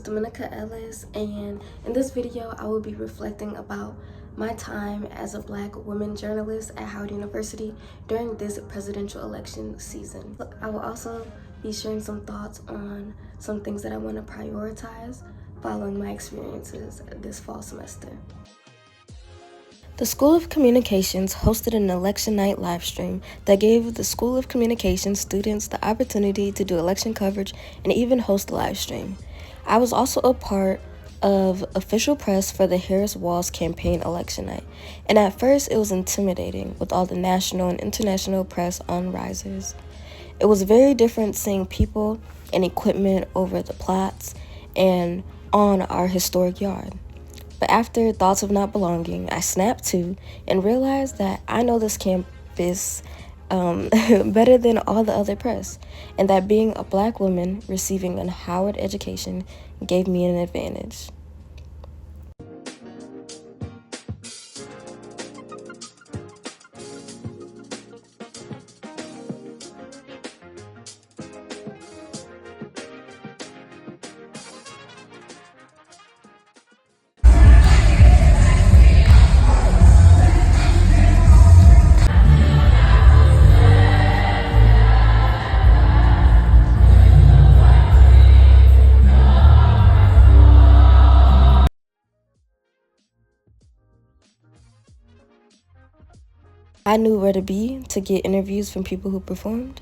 Dominica Ellis, and in this video I will be reflecting about my time as a Black woman journalist at Howard University during this presidential election season. I will also be sharing some thoughts on some things that I want to prioritize following my experiences this fall semester. The School of Communications hosted an election night live stream that gave the School of Communications students the opportunity to do election coverage and even host a live stream. I was also a part of official press for the Harris-Walz campaign election night, and at first it was intimidating with all the national and international press on risers. It was very different seeing people and equipment over the plots and on our historic yard. But after thoughts of not belonging, I snapped to and realized that I know this campus better than all the other press, and that being a Black woman receiving a Howard education gave me an advantage. I knew where to be to get interviews from people who performed.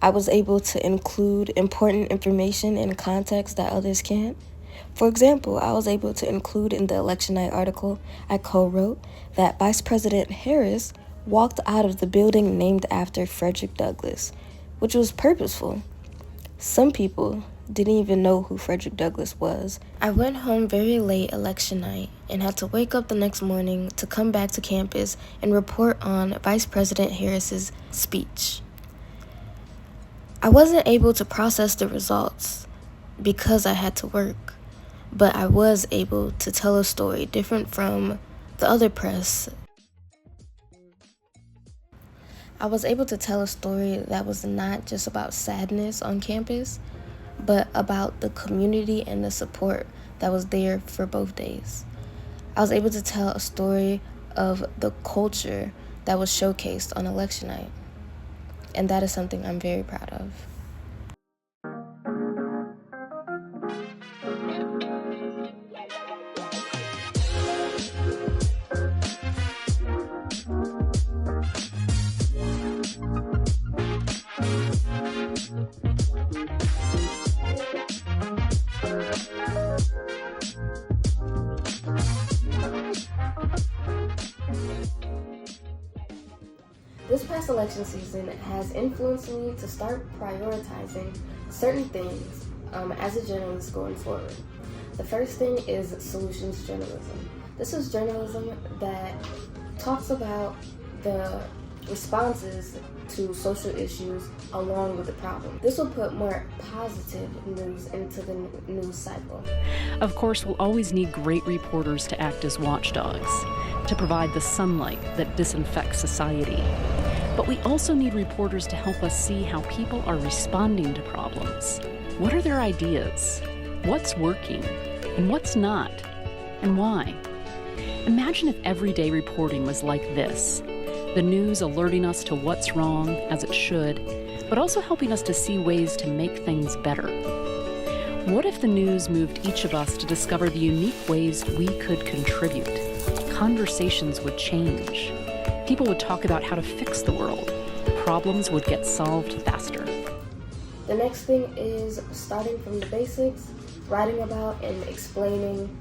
I was able to include important information and context that others can't. For example, I was able to include in the election night article I co-wrote that Vice President Harris walked out of the building named after Frederick Douglass, which was purposeful. Some people didn't even know who Frederick Douglass was. I went home very late election night and had to wake up the next morning to come back to campus and report on Vice President Harris's speech. I wasn't able to process the results because I had to work, but I was able to tell a story different from the other press. I was able to tell a story that was not just about sadness on campus, but about the community and the support that was there for both days. I was able to tell a story of the culture that was showcased on election night, and that is something I'm very proud of. This past election season has influenced me to start prioritizing certain things as a journalist going forward. The first thing is solutions journalism. This is journalism that talks about the responses to social issues along with the problem. This will put more positive news into the news cycle. Of course, we'll always need great reporters to act as watchdogs, to provide the sunlight that disinfects society. But we also need reporters to help us see how people are responding to problems. What are their ideas? What's working? And what's not? And why? Imagine if everyday reporting was like this. The news alerting us to what's wrong, as it should, but also helping us to see ways to make things better. What if the news moved each of us to discover the unique ways we could contribute? Conversations would change. People would talk about how to fix the world. Problems would get solved faster. The next thing is starting from the basics, writing about and explaining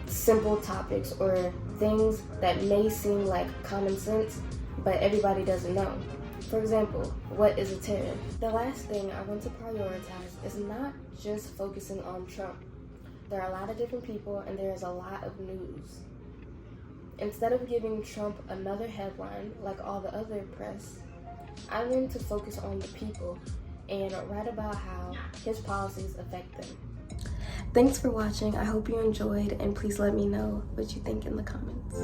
simple topics or things that may seem like common sense, but everybody doesn't know. For example, what is a tariff? The last thing I want to prioritize is not just focusing on Trump. There are a lot of different people and there is a lot of news. Instead of giving Trump another headline like all the other press, I want to focus on the people and write about how his policies affect them. Thanks for watching. I hope you enjoyed, and please let me know what you think in the comments.